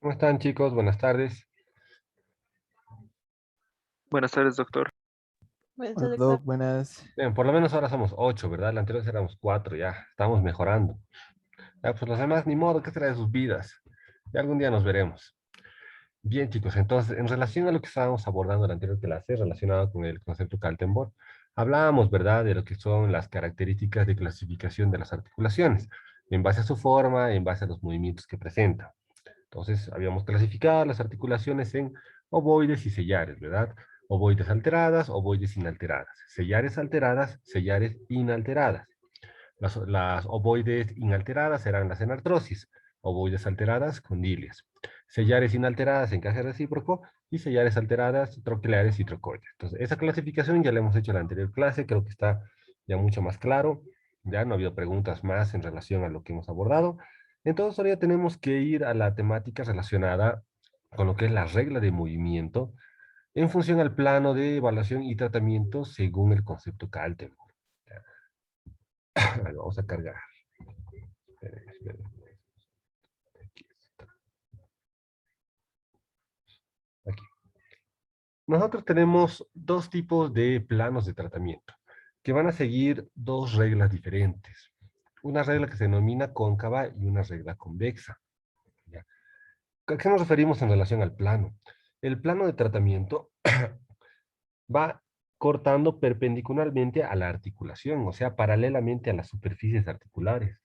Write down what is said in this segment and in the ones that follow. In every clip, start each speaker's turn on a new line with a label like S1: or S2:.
S1: ¿Cómo están, chicos? Buenas tardes.
S2: Buenas tardes, doctor.
S3: Buenas
S4: Hola,
S3: tardes, doctor.
S4: Doc, buenas.
S1: Bien, por lo menos ahora somos 8, ¿verdad? La anterior éramos 4, ya. Estamos mejorando. Ya, pues los demás, ni modo, ¿qué será de sus vidas? Ya algún día nos veremos. Bien, chicos, entonces, en relación a lo que estábamos abordando en la anterior clase, relacionado con el concepto Kaltenborn, hablábamos, ¿verdad?, de lo que son las características de clasificación de las articulaciones, en base a su forma, en base a los movimientos que presentan. Entonces, habíamos clasificado las articulaciones en ovoides y sellares, ¿verdad? Ovoides alteradas, ovoides inalteradas. Sellares alteradas, sellares inalteradas. Las ovoides inalteradas serán las enartrosis, ovoides alteradas, condilias. Sellares inalteradas, encaje recíproco, y sellares alteradas, troqueleares y trocoides. Entonces, esa clasificación ya la hemos hecho en la anterior clase, creo que está ya mucho más claro. Ya no ha habido preguntas más en relación a lo que hemos abordado. Entonces, ahora ya tenemos que ir a la temática relacionada con lo que es la regla de movimiento en función al plano de evaluación y tratamiento según el concepto Kaltenborn. Vamos a cargar. Esperen. Aquí está. Aquí. Nosotros tenemos dos tipos de planos de tratamiento que van a seguir dos reglas diferentes. Una regla que se denomina cóncava y una regla convexa. ¿Ya? ¿A qué nos referimos en relación al plano? El plano de tratamiento va cortando perpendicularmente a la articulación, o sea, paralelamente a las superficies articulares,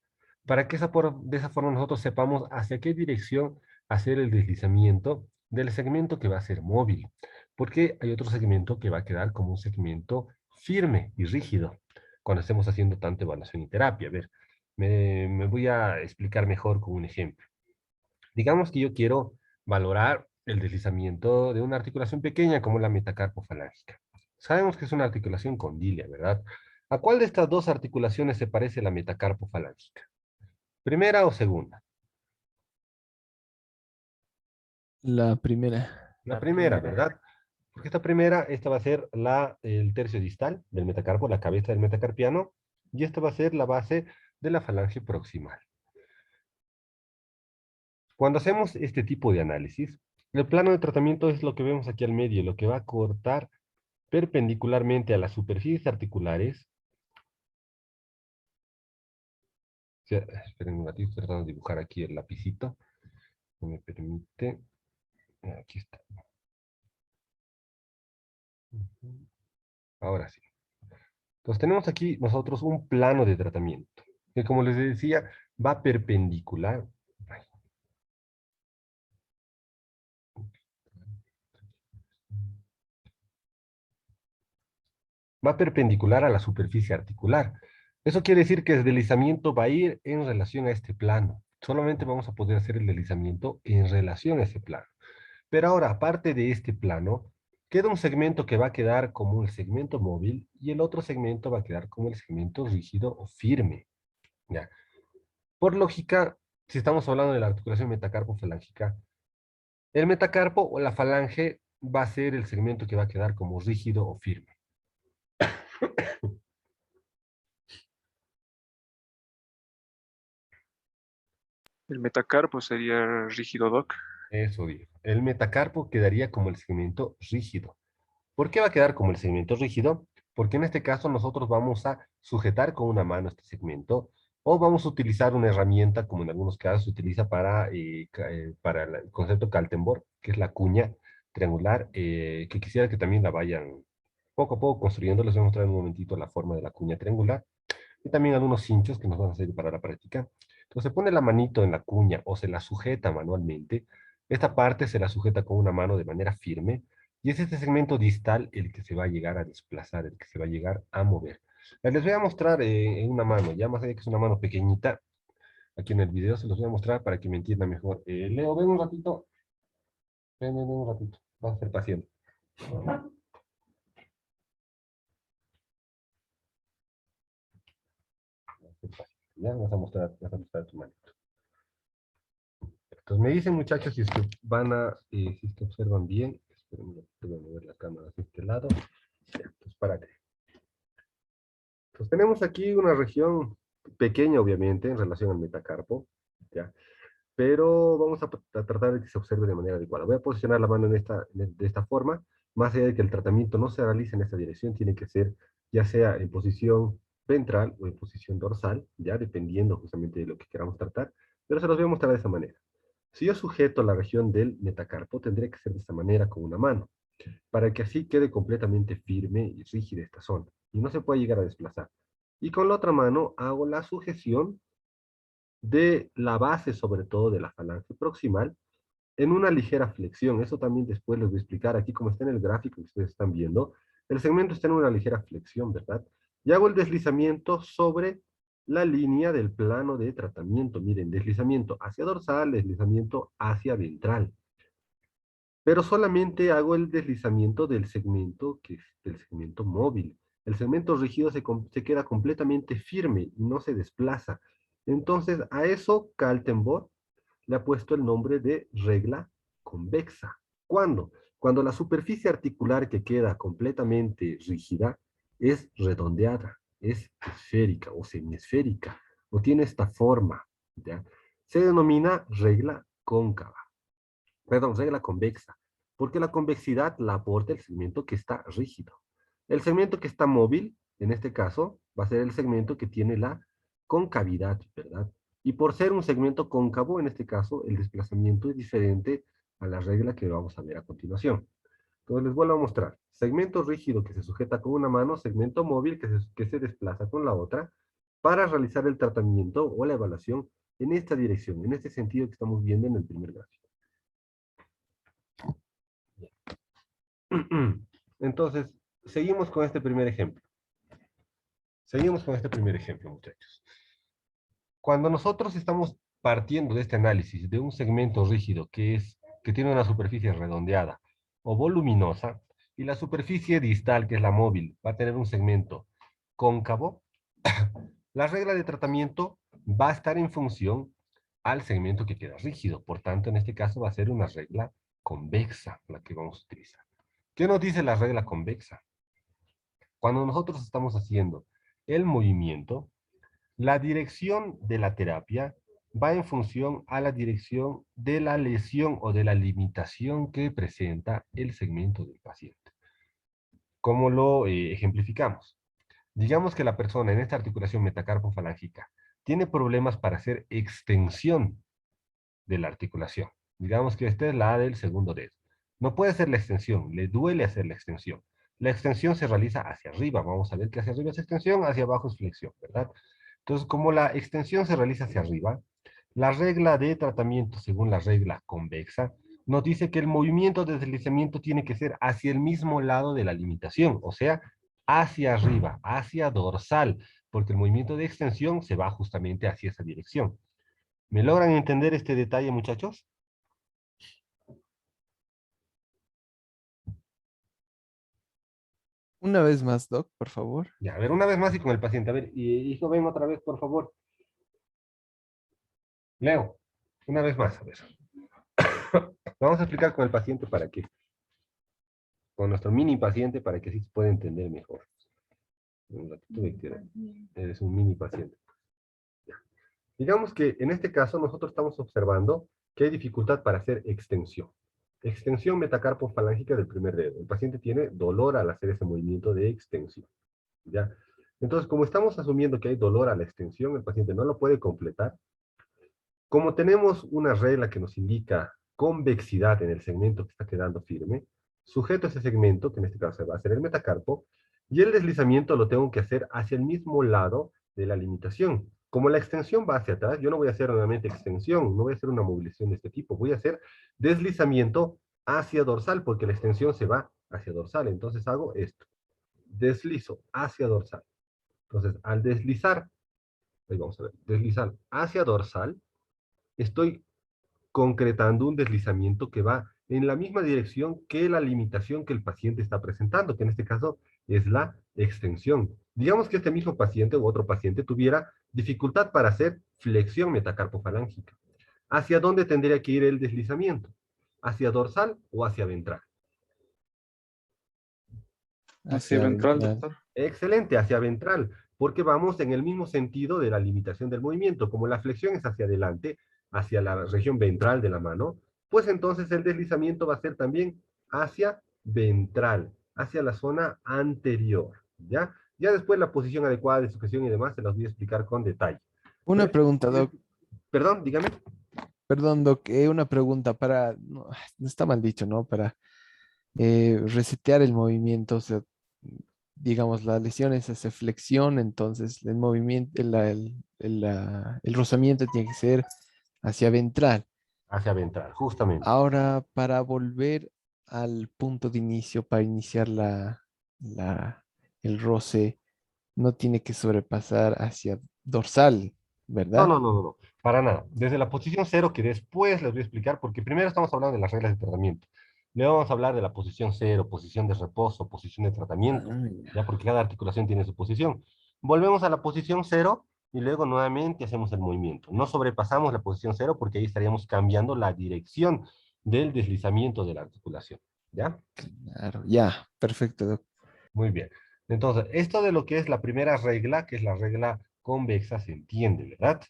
S1: para que de esa forma nosotros sepamos hacia qué dirección hacer el deslizamiento del segmento que va a ser móvil, porque hay otro segmento que va a quedar como un segmento firme y rígido cuando estemos haciendo tanto evaluación y terapia. A ver, me voy a explicar mejor con un ejemplo. Digamos que yo quiero valorar el deslizamiento de una articulación pequeña como la metacarpofalángica. Sabemos que es una articulación condilia, ¿verdad? ¿A cuál de estas dos articulaciones se parece la metacarpofalángica? ¿Primera o segunda?
S4: La primera.
S1: La primera, ¿verdad? Porque esta va a ser el tercio distal del metacarpo, la cabeza del metacarpiano, y esta va a ser la base de la falange proximal. Cuando hacemos este tipo de análisis, el plano de tratamiento es lo que vemos aquí al medio, lo que va a cortar perpendicularmente a las superficies articulares. O sea, esperen un ratito, estoy tratando de dibujar aquí el lapicito. No me permite. Aquí está. Ahora sí. Entonces tenemos aquí nosotros un plano de tratamiento, que como les decía, va perpendicular. Va perpendicular a la superficie articular. Eso quiere decir que el deslizamiento va a ir en relación a este plano. Solamente vamos a poder hacer el deslizamiento en relación a ese plano. Pero ahora, aparte de este plano, queda un segmento que va a quedar como el segmento móvil y el otro segmento va a quedar como el segmento rígido o firme. ¿Ya? Por lógica, si estamos hablando de la articulación metacarpo-falángica, el metacarpo o la falange va a ser el segmento que va a quedar como rígido o firme.
S2: El metacarpo sería rígido, doc.
S1: Eso digo. El metacarpo quedaría como el segmento rígido. ¿Por qué va a quedar como el segmento rígido? Porque en este caso nosotros vamos a sujetar con una mano este segmento o vamos a utilizar una herramienta, como en algunos casos se utiliza para el concepto Kaltenborn, que es la cuña triangular, que quisiera que también la vayan poco a poco construyendo. Les voy a mostrar en un momentito la forma de la cuña triangular y también algunos cinchos que nos van a servir para la práctica. Entonces se pone la manito en la cuña o se la sujeta manualmente. Esta parte se la sujeta con una mano de manera firme y es este segmento distal el que se va a llegar a desplazar, el que se va a llegar a mover. Les voy a mostrar en una mano, ya más allá que es una mano pequeñita, aquí en el video se los voy a mostrar para que me entiendan mejor. Leo, ven un ratito, ven un ratito, vas a ser paciente. Ya vas a mostrar tu manito. Entonces me dicen muchachos si es que si es que observan bien. Esperen, voy a mover la cámara hacia este lado. Ya, entonces párate. Pues tenemos aquí una región pequeña, obviamente, en relación al metacarpo. ¿Ya? pero vamos a tratar de que se observe de manera adecuada. Voy a posicionar la mano de esta forma, más allá de que el tratamiento no se realice en esta dirección, tiene que ser ya sea en posición ventral o en posición dorsal, ya dependiendo justamente de lo que queramos tratar, pero se los voy a mostrar de esa manera. Si yo sujeto la región del metacarpo, tendría que ser de esta manera con una mano, para que así quede completamente firme y rígida esta zona, y no se puede llegar a desplazar. Y con la otra mano hago la sujeción de la base, sobre todo de la falange proximal, en una ligera flexión. Eso también después les voy a explicar aquí, como está en el gráfico que ustedes están viendo. El segmento está en una ligera flexión, ¿verdad? Y hago el deslizamiento sobre la línea del plano de tratamiento. Miren, deslizamiento hacia dorsal, deslizamiento hacia ventral. Pero solamente hago el deslizamiento del segmento, que es del segmento móvil. El segmento rígido se queda completamente firme y no se desplaza. Entonces, a eso Kaltenborg le ha puesto el nombre de regla convexa. ¿Cuándo? Cuando la superficie articular que queda completamente rígida es redondeada, es esférica o semiesférica, o tiene esta forma, ¿ya? Se denomina regla cóncava. Perdón, regla convexa, porque la convexidad la aporta el segmento que está rígido. El segmento que está móvil, en este caso, va a ser el segmento que tiene la concavidad, ¿verdad? Y por ser un segmento cóncavo, en este caso, el desplazamiento es diferente a la regla que vamos a ver a continuación. Entonces les vuelvo a mostrar. Segmento rígido que se sujeta con una mano, segmento móvil que se desplaza con la otra, para realizar el tratamiento o la evaluación en esta dirección, en este sentido que estamos viendo en el primer gráfico. Entonces, seguimos con este primer ejemplo. Seguimos con este primer ejemplo, muchachos. Cuando nosotros estamos partiendo de este análisis de un segmento rígido que tiene una superficie redondeada o voluminosa, y la superficie distal, que es la móvil, va a tener un segmento cóncavo, la regla de tratamiento va a estar en función al segmento que queda rígido. Por tanto, en este caso va a ser una regla convexa la que vamos a utilizar. ¿Qué nos dice la regla convexa? Cuando nosotros estamos haciendo el movimiento, la dirección de la terapia va en función a la dirección de la lesión o de la limitación que presenta el segmento del paciente. ¿Cómo lo ejemplificamos? Digamos que la persona en esta articulación metacarpofalángica tiene problemas para hacer extensión de la articulación. Digamos que esta es la del segundo dedo. No puede hacer la extensión, le duele hacer la extensión. La extensión se realiza hacia arriba. Vamos a ver que hacia arriba es extensión, hacia abajo es flexión, ¿verdad? Entonces, como la extensión se realiza hacia arriba, la regla de tratamiento, según la regla convexa, nos dice que el movimiento de deslizamiento tiene que ser hacia el mismo lado de la limitación, o sea, hacia arriba, hacia dorsal, porque el movimiento de extensión se va justamente hacia esa dirección. ¿Me logran entender este detalle, muchachos?
S4: Una vez más, Doc, por favor.
S1: Ya, a ver, una vez más y con el paciente. A ver, hijo, ven otra vez, por favor. Leo, una vez más, a ver. Vamos a explicar con el paciente para que, con nuestro mini paciente, para que así se pueda entender mejor. Un ratito, Víctor, eres un mini paciente. Ya. Digamos que en este caso nosotros estamos observando que hay dificultad para hacer extensión. Extensión metacarpofalángica del primer dedo. El paciente tiene dolor al hacer ese movimiento de extensión. ¿Ya? Entonces, como estamos asumiendo que hay dolor a la extensión, el paciente no lo puede completar. Como tenemos una regla que nos indica convexidad en el segmento que está quedando firme, sujeto a ese segmento, que en este caso va a ser el metacarpo, y el deslizamiento lo tengo que hacer hacia el mismo lado de la limitación. Como la extensión va hacia atrás, yo no voy a hacer nuevamente extensión, no voy a hacer una movilización de este tipo, voy a hacer deslizamiento hacia dorsal, porque la extensión se va hacia dorsal. Entonces hago esto, deslizo hacia dorsal. Entonces, al deslizar, ahí vamos a ver, deslizar hacia dorsal, estoy concretando un deslizamiento que va en la misma dirección que la limitación que el paciente está presentando, que en este caso es la extensión. Digamos que este mismo paciente u otro paciente tuviera dificultad para hacer flexión metacarpofalángica. ¿Hacia dónde tendría que ir el deslizamiento? ¿Hacia dorsal o hacia ventral?
S2: Hacia
S4: Hacia
S2: ventral,
S4: ventral.
S2: doctor.
S1: Excelente, hacia ventral, porque vamos en el mismo sentido de la limitación del movimiento. Como la flexión es hacia adelante, hacia la región ventral de la mano, pues entonces el deslizamiento va a ser también hacia ventral, hacia la zona anterior, ¿ya? Ya después la posición adecuada de sujeción y demás se las voy a explicar con detalle.
S4: Una
S1: Pero
S4: pregunta, Doc.
S1: perdón, dígame.
S4: Perdón, Doc. Una pregunta para, no, no está mal dicho, ¿no? Para resetear el movimiento, o sea, digamos, la lesión es hacia flexión, entonces el movimiento, el rozamiento tiene que ser hacia ventral.
S1: Hacia ventral, justamente.
S4: Ahora, para volver al punto de inicio, para iniciar la, el roce, no tiene que sobrepasar hacia dorsal,
S1: No,
S4: ¿verdad?
S1: no, no, no, no, para nada. Desde la posición cero, que después les voy a explicar, porque primero estamos hablando de las reglas de tratamiento. Luego vamos a hablar de la posición cero, posición de reposo, posición de tratamiento,
S4: Ah,
S1: ya
S4: ya.
S1: porque cada articulación tiene su posición. Volvemos a la posición cero y luego nuevamente hacemos el movimiento. No sobrepasamos la posición cero porque ahí estaríamos cambiando la dirección del deslizamiento de la articulación, ¿ya?
S4: Claro, ya, perfecto, Doc.
S1: Muy bien. Entonces, esto de lo que es la primera regla, que es la regla convexa, se entiende, ¿verdad?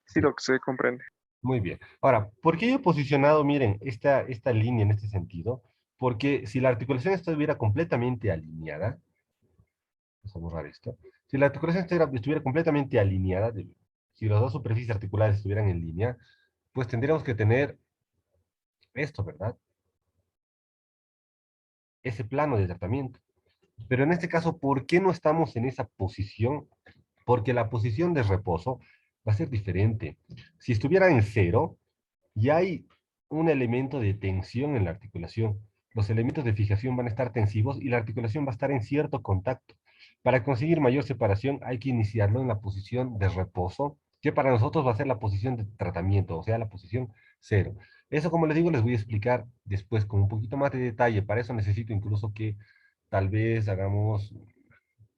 S2: Sí, Doc, se comprende.
S1: Muy bien. Ahora, ¿por qué yo he posicionado, miren, esta línea en este sentido? Porque si la articulación estuviera completamente alineada, vamos a borrar esto, si la articulación estuviera completamente alineada, si las dos superficies articulares estuvieran en línea, pues tendríamos que tener esto, ¿verdad? Ese plano de tratamiento. Pero en este caso, ¿por qué no estamos en esa posición? Porque la posición de reposo va a ser diferente. Si estuviera en cero, y hay un elemento de tensión en la articulación. Los elementos de fijación van a estar tensivos y la articulación va a estar en cierto contacto. Para conseguir mayor separación hay que iniciarlo en la posición de reposo, que para nosotros va a ser la posición de tratamiento, o sea, la posición cero. Eso, como les digo, les voy a explicar después con un poquito más de detalle. Para eso necesito incluso que tal vez hagamos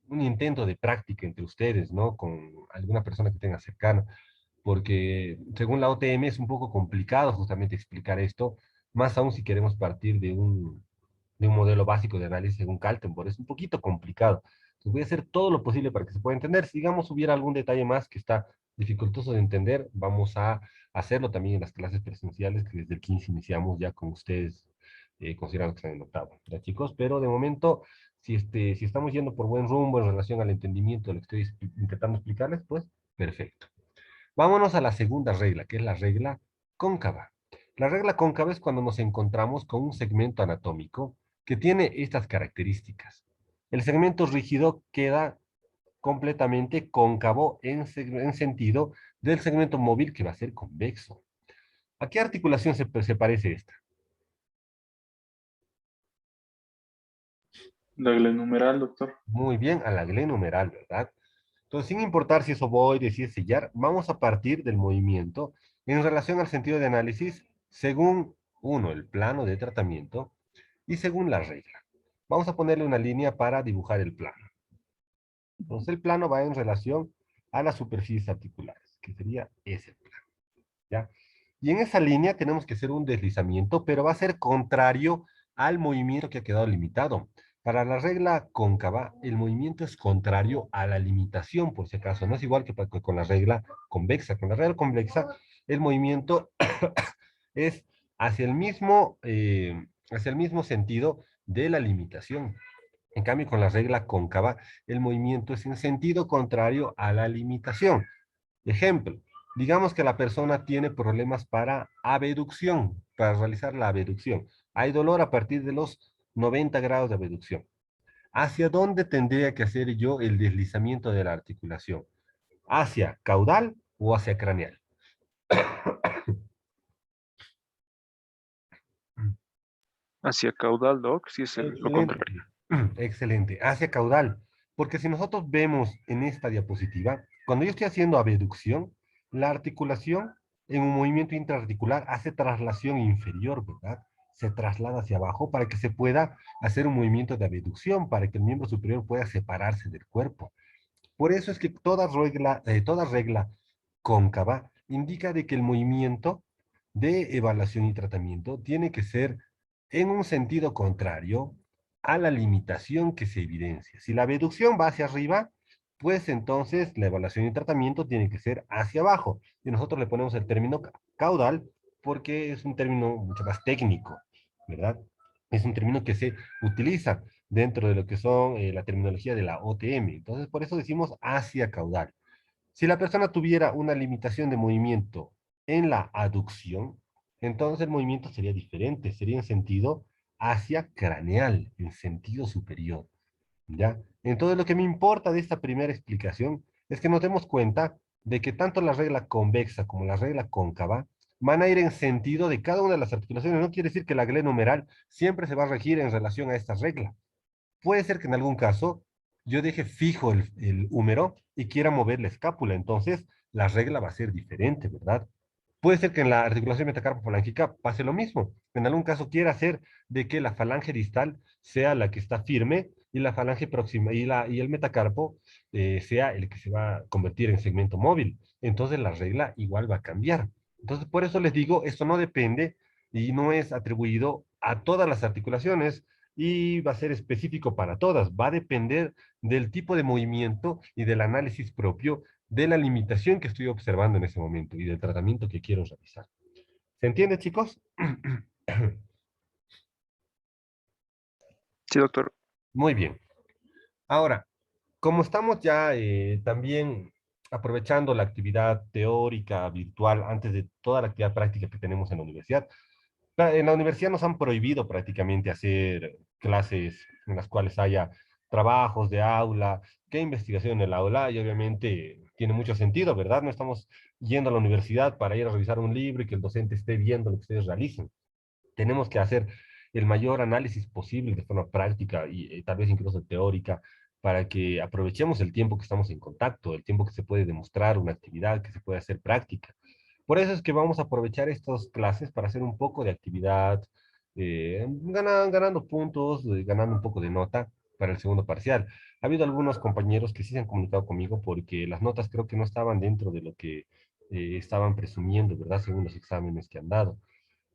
S1: un intento de práctica entre ustedes, ¿no? Con alguna persona que tenga cercana porque según la OTM es un poco complicado justamente explicar esto, más aún si queremos partir de un modelo básico de análisis según Kaltenborn, es un poquito complicado. Entonces voy a hacer todo lo posible para que se pueda entender. Si digamos hubiera algún detalle más que está dificultoso de entender, vamos a hacerlo también en las clases presenciales que desde el 15 iniciamos ya con ustedes, considerando que están en octavo, ¿ya chicos? Pero de momento, si estamos yendo por buen rumbo en relación al entendimiento de lo que estoy intentando explicarles, pues perfecto. Vámonos a la segunda regla, que es la regla cóncava. La regla cóncava es cuando nos encontramos con un segmento anatómico que tiene estas características. El segmento rígido queda completamente cóncavo en sentido del segmento móvil que va a ser convexo. ¿A qué articulación se parece esta?
S3: La numeral, doctor.
S1: Muy bien, a la glenohumeral, ¿verdad? Entonces, sin importar si es ovoide, si es sillar, vamos a partir del movimiento en relación al sentido de análisis según, uno, el plano de tratamiento y según la regla. Vamos a ponerle una línea para dibujar el plano. Entonces, el plano va en relación a las superficies articulares, que sería ese plano, ¿ya? Y en esa línea tenemos que hacer un deslizamiento, pero va a ser contrario al movimiento que ha quedado limitado. Para la regla cóncava, el movimiento es contrario a la limitación, por si acaso. No es igual que con la regla convexa. Con la regla convexa, el movimiento es hacia el mismo sentido de la limitación. En cambio, con la regla cóncava, el movimiento es en sentido contrario a la limitación. Ejemplo, digamos que la persona tiene problemas para abducción, para realizar la abducción. Hay dolor a partir de los 90 grados de abducción. ¿Hacia dónde tendría que hacer yo el deslizamiento de la articulación? ¿Hacia caudal o hacia craneal?
S2: Hacia caudal, Doc, si es lo
S1: Excelente.
S2: contrario.
S1: Excelente. Hacia caudal. Porque si nosotros vemos en esta diapositiva, cuando yo estoy haciendo abducción, la articulación en un movimiento intraarticular hace traslación inferior, ¿verdad? Se traslada hacia abajo para que se pueda hacer un movimiento de abducción, para que el miembro superior pueda separarse del cuerpo. Por eso es que toda regla cóncava indica de que el movimiento de evaluación y tratamiento tiene que ser en un sentido contrario a la limitación que se evidencia. Si la abducción va hacia arriba, pues entonces la evaluación y tratamiento tiene que ser hacia abajo. Y nosotros le ponemos el término caudal porque es un término mucho más técnico, ¿verdad? Es un término que se utiliza dentro de lo que son la terminología de la OTM. Entonces, por eso decimos hacia caudal. Si la persona tuviera una limitación de movimiento en la aducción, entonces el movimiento sería diferente, sería en sentido hacia craneal, en sentido superior. ¿Ya? Entonces, lo que me importa de esta primera explicación es que nos demos cuenta de que tanto la regla convexa como la regla cóncava van a ir en sentido de cada una de las articulaciones. No quiere decir que la glenohumeral siempre se va a regir en relación a esta regla. Puede ser que en algún caso yo deje fijo el húmero y quiera mover la escápula, entonces la regla va a ser diferente, ¿verdad? Puede ser que en la articulación metacarpofalángica pase lo mismo. En algún caso quiera hacer de que la falange distal sea la que está firme y la falange próxima y el metacarpo sea el que se va a convertir en segmento móvil. Entonces la regla igual va a cambiar. Entonces por eso les digo, esto no depende y no es atribuido a todas las articulaciones y va a ser específico para todas. Va a depender del tipo de movimiento y del análisis propio de la limitación que estoy observando en ese momento y del tratamiento que quiero realizar. ¿Se entiende, chicos?
S2: Sí, doctor.
S1: Muy bien. Ahora, como estamos ya también aprovechando la actividad teórica virtual antes de toda la actividad práctica que tenemos en la universidad, en la universidad nos han prohibido prácticamente hacer clases en las cuales haya trabajos de aula, que investigación en el aula, y obviamente tiene mucho sentido, ¿verdad? No estamos yendo a la universidad para ir a revisar un libro y que el docente esté viendo lo que ustedes realicen. Tenemos que hacer el mayor análisis posible de forma práctica y tal vez incluso teórica para que aprovechemos el tiempo que estamos en contacto, el tiempo que se puede demostrar una actividad, que se puede hacer práctica. Por eso es que vamos a aprovechar estas clases para hacer un poco de actividad, ganando puntos, ganando un poco de nota para el segundo parcial. Ha habido algunos compañeros que sí se han comunicado conmigo porque las notas creo que no estaban dentro de lo que estaban presumiendo, ¿verdad? Según los exámenes que han dado.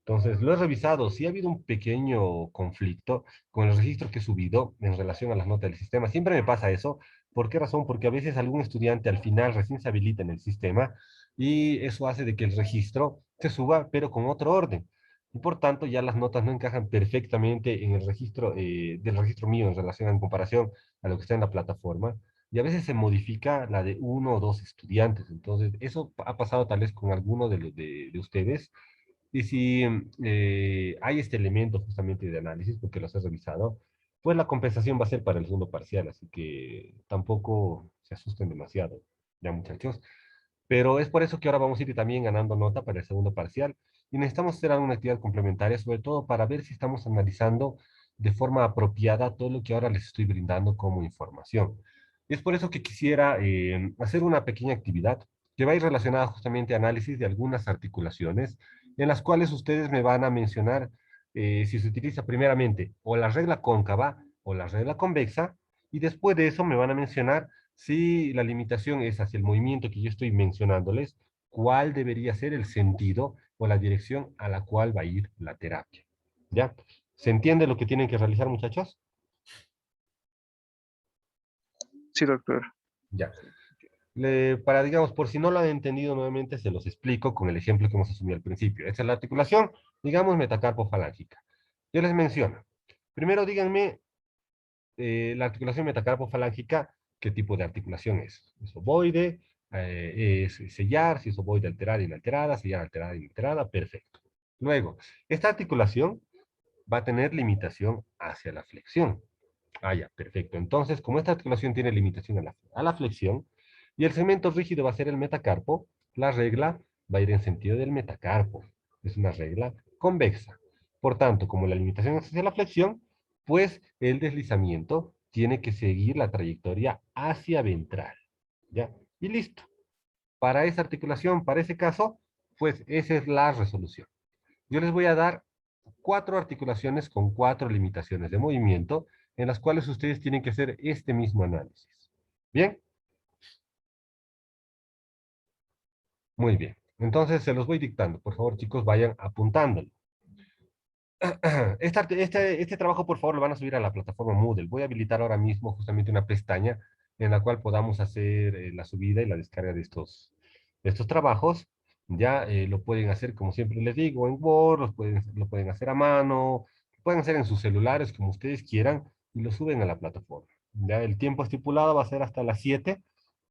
S1: Entonces, lo he revisado. Sí ha habido un pequeño conflicto con el registro que he subido en relación a las notas del sistema. Siempre me pasa eso. ¿Por qué razón? Porque a veces algún estudiante al final recién se habilita en el sistema y eso hace de que el registro se suba, pero con otro orden. Y por tanto, ya las notas no encajan perfectamente en el registro del registro mío en relación en comparación a lo que está en la plataforma. Y a veces se modifica la de uno o dos estudiantes. Entonces, eso ha pasado tal vez con alguno de ustedes y si hay este elemento justamente de análisis, porque los he revisado, pues la compensación va a ser para el segundo parcial, así que tampoco se asusten demasiado, ya muchachos. Pero es por eso que ahora vamos a ir también ganando nota para el segundo parcial y necesitamos hacer alguna actividad complementaria, sobre todo para ver si estamos analizando de forma apropiada todo lo que ahora les estoy brindando como información. Es por eso que quisiera hacer una pequeña actividad que va a ir relacionada justamente a análisis de algunas articulaciones en las cuales ustedes me van a mencionar si se utiliza primeramente o la regla cóncava o la regla convexa, y después de eso me van a mencionar si la limitación es hacia el movimiento que yo estoy mencionándoles, cuál debería ser el sentido o la dirección a la cual va a ir la terapia. ¿Ya? ¿Se entiende lo que tienen que realizar, muchachos?
S2: Sí, doctor.
S1: Ya. Para, digamos, por si no lo han entendido nuevamente, se los explico con el ejemplo que hemos asumido al principio. Esta es la articulación, digamos, metacarpofalángica. Yo les menciono. Primero díganme la articulación metacarpofalángica, ¿qué tipo de articulación es? ¿Es ovoide? ¿Es sellar? Si es ovoide alterada, inalterada, sellar alterada, inalterada, perfecto. Luego, esta articulación va a tener limitación hacia la flexión. Ah, ya, perfecto. Entonces, como esta articulación tiene limitación a la flexión, y el segmento rígido va a ser el metacarpo, la regla va a ir en sentido del metacarpo. Es una regla convexa. Por tanto, como la limitación es hacia la flexión, pues el deslizamiento tiene que seguir la trayectoria hacia ventral. ¿Ya? Y listo. Para esa articulación, para ese caso, pues esa es la resolución. Yo les voy a dar 4 articulaciones con 4 limitaciones de movimiento en las cuales ustedes tienen que hacer este mismo análisis. ¿Bien? Muy bien. Entonces se los voy dictando. Por favor, chicos, vayan apuntándolo. Este trabajo, por favor, lo van a subir a la plataforma Moodle. Voy a habilitar ahora mismo justamente una pestaña en la cual podamos hacer la subida y la descarga de estos trabajos. Ya lo pueden hacer, como siempre les digo, en Word, lo pueden hacer a mano, lo pueden hacer en sus celulares, como ustedes quieran, y lo suben a la plataforma. Ya el tiempo estipulado va a ser hasta las 7.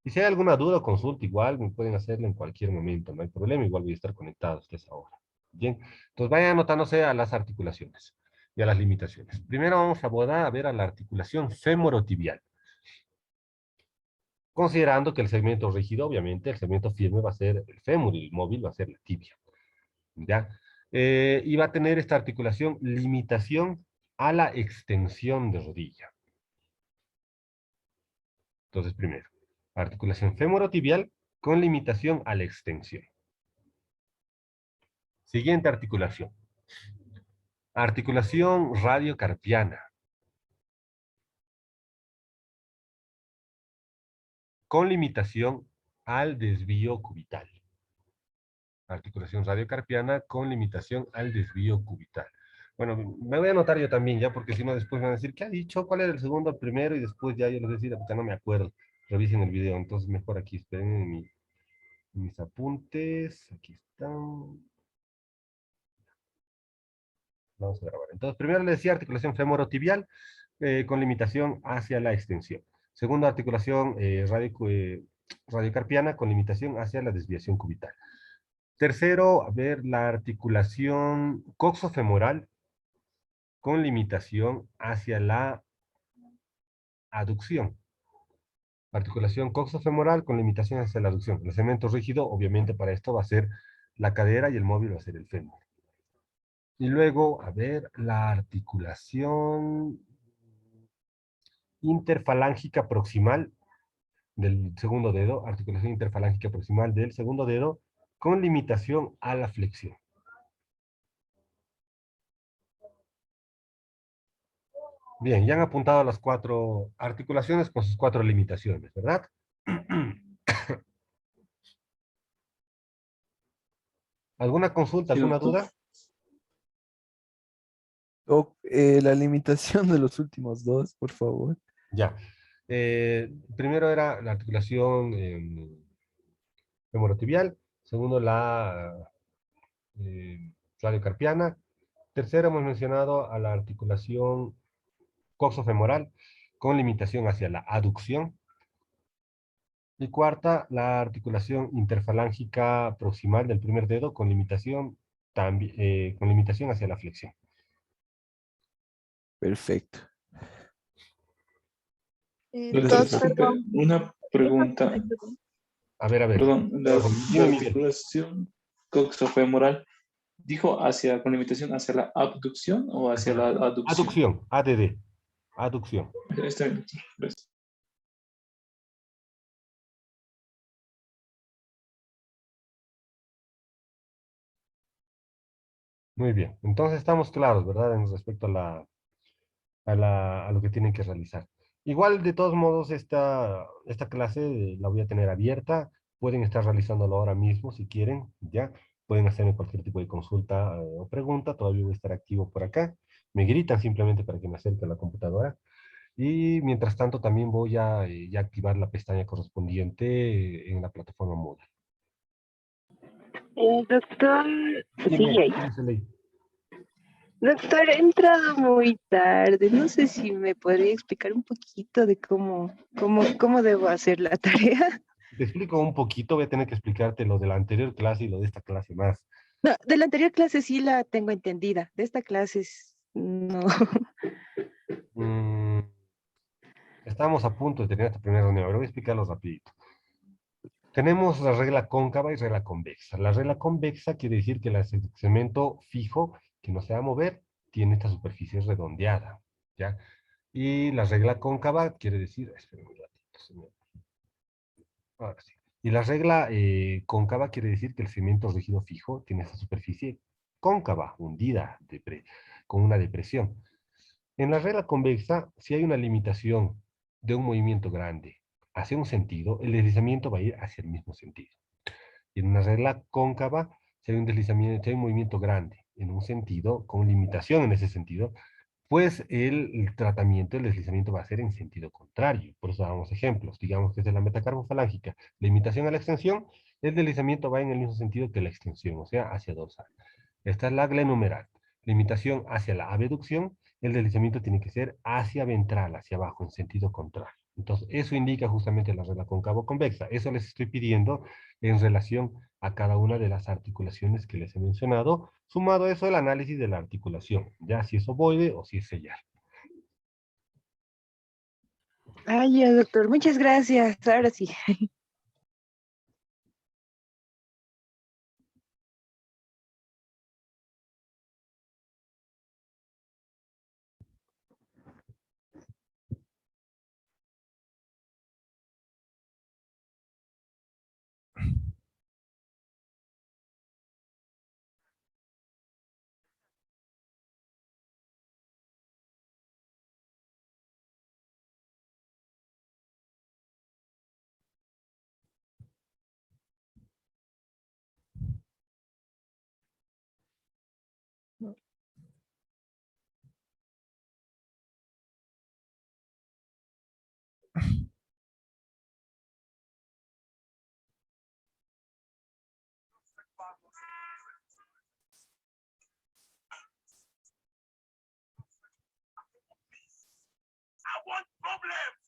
S1: Y si hay alguna duda o consulta, igual me pueden hacerlo en cualquier momento, no hay problema, igual voy a estar conectado hasta esa hora. Bien, entonces vayan anotándose a las articulaciones y a las limitaciones. Primero vamos a ver a la articulación femorotibial. Considerando que el segmento rígido, obviamente, el segmento firme va a ser el fémur y el móvil va a ser la tibia. ¿Ya? Y va a tener esta articulación limitación a la extensión de rodilla. Entonces, primero, articulación femorotibial con limitación a la extensión. Siguiente articulación. Articulación radiocarpiana. Con limitación al desvío cubital. Articulación radiocarpiana con limitación al desvío cubital. Bueno, me voy a anotar yo también ya, porque si no después me van a decir, ¿qué ha dicho? ¿Cuál era el segundo, el primero? Y después ya yo les voy a decir, porque no me acuerdo. Revisen el video, entonces mejor aquí, esperen en mis apuntes. Aquí están. Vamos a grabar. Entonces, primero les decía articulación femorotibial con limitación hacia la extensión. Segundo, articulación radiocarpiana con limitación hacia la desviación cubital. Tercero, a ver la articulación coxofemoral con limitación hacia la aducción. Articulación coxofemoral con limitación hacia la aducción. El segmento rígido, obviamente, para esto va a ser la cadera y el móvil va a ser el fémur. Y luego, a ver, la articulación interfalángica proximal del segundo dedo, articulación interfalángica proximal del segundo dedo, con limitación a la flexión. Bien, ya han apuntado las 4 articulaciones con sus 4 limitaciones, ¿verdad? ¿Alguna consulta,
S3: Sí,
S1: alguna
S3: doctor.
S1: duda?
S4: Doc, la limitación de los últimos dos, por favor.
S1: Ya. Primero era la articulación femorotibial, segundo la radiocarpiana, tercero hemos mencionado a la articulación coxofemoral con limitación hacia la aducción, y cuarta, la articulación interfalángica proximal del primer dedo con limitación, con limitación hacia la flexión.
S4: Perfecto.
S3: Doctor,
S4: Gracias, Doc.
S3: disculpe, una pregunta.
S1: A ver,
S3: Perdón, la
S1: dime, Miguel.
S3: articulación coxofemoral, ¿dijo hacia, con limitación hacia la abducción o hacia la aducción?
S1: Aducción, ADD, aducción.
S3: Está bien, doctor. Gracias.
S1: Muy bien. Entonces estamos claros, ¿verdad? En respecto a lo que tienen que realizar. Igual, de todos modos, esta clase la voy a tener abierta. Pueden estar realizándolo ahora mismo si quieren, ¿ya? Pueden hacerme cualquier tipo de consulta o pregunta. Todavía voy a estar activo por acá. Me gritan simplemente para que me acerque a la computadora. Y mientras tanto, también voy a ya activar la pestaña correspondiente en la plataforma Moodle.
S5: Doctor,
S1: Dime,
S5: sigue ahí.
S1: dice Ley.
S5: Doctor, he entrado muy tarde. No sé si me podría explicar un poquito de cómo debo hacer la tarea.
S1: Te explico un poquito, voy a tener que explicarte lo de la anterior clase y lo de esta clase más.
S5: No, de la anterior clase sí la tengo entendida. De esta clase no.
S1: Mm, Estamos a punto de tener esta primera reunión, pero voy a explicarlo rapidito. Tenemos la regla cóncava y regla convexa. La regla convexa quiere decir que el segmento fijo, que no se va a mover, tiene esta superficie redondeada, ¿ya? Y la regla cóncava quiere decir, espera un ratito, señor. Ahora sí. Y la regla cóncava quiere decir que el segmento rígido fijo tiene esta superficie cóncava, hundida, con una depresión. En la regla convexa, si hay una limitación de un movimiento grande hacia un sentido, el deslizamiento va a ir hacia el mismo sentido. Y en una regla cóncava, si hay un deslizamiento, si hay un movimiento grande en un sentido, con limitación en ese sentido, pues el tratamiento, el deslizamiento va a ser en sentido contrario. Por eso damos ejemplos. Digamos que es de la metacarpofalángica, la imitación a la extensión, el deslizamiento va en el mismo sentido que la extensión, o sea, hacia dorsal. Esta es la glenumeral. La imitación hacia la abducción, el deslizamiento tiene que ser hacia ventral, hacia abajo, en sentido contrario. Entonces, eso indica justamente la regla cóncavo-convexa. Eso les estoy pidiendo en relación a cada una de las articulaciones que les he mencionado, sumado a eso el análisis de la articulación, ya si es ovoide o si es sellar.
S5: Ay, ya, doctor, muchas gracias. Ahora sí.
S6: I want problem.